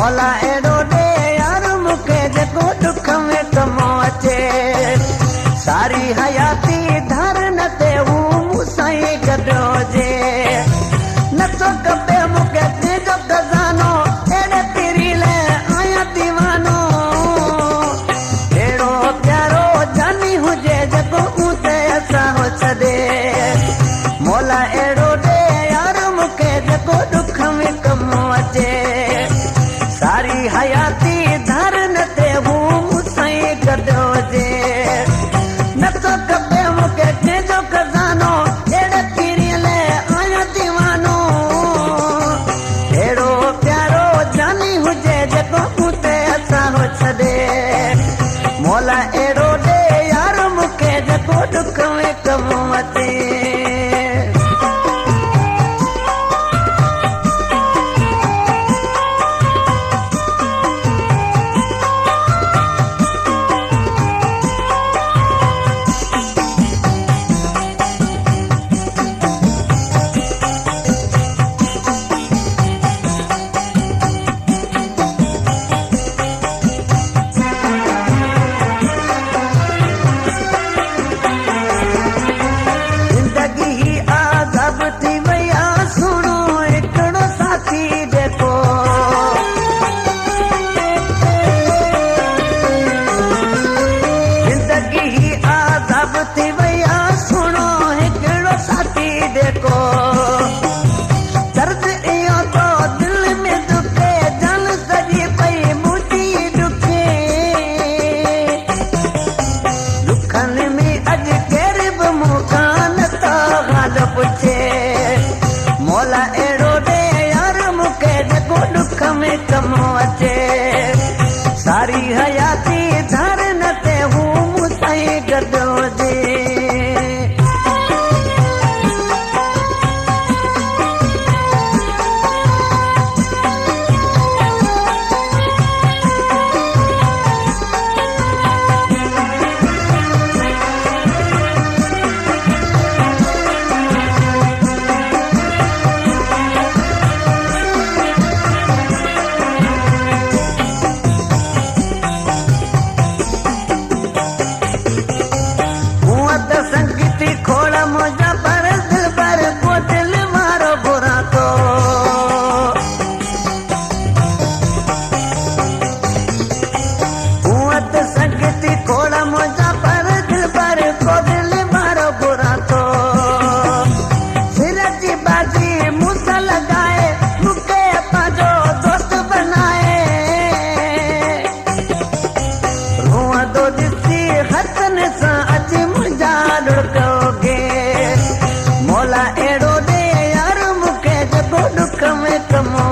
मौला एड़ो दे यार मुके जेको दुख में कमो अचे सारी हयाती धरन ते हूँ मूंसां गॾो जे नथो खपे मूंखे तुंहिंजो खज़ानो एड़े तेरी ले आया दीवानो एड़ो प्यारो जानी हुजे जेको उते असां हो छॾे मौला एड़ो दे यार मूंखे जेको दुख में कमो अचे सारी हयाती धरन ते हूँ मूंसां गॾो जे नथो खपे मूंखे तुंहिंजो खज़ानो एड़े तेरी ले आया दीवानो एड़ो प्यारो जानी हुजे जेको उते असां हो छॾे मौला एड़ो दे यार मूंखे जेको दुख में कमो अचे मौला एड़ो दे यार मूंखे जेको दुख में कमो अचे सारी हयाती धरन ते हूँ मूंसां गॾो जे मौला एड़ो दे यार मूंखे जेको दुख में कमो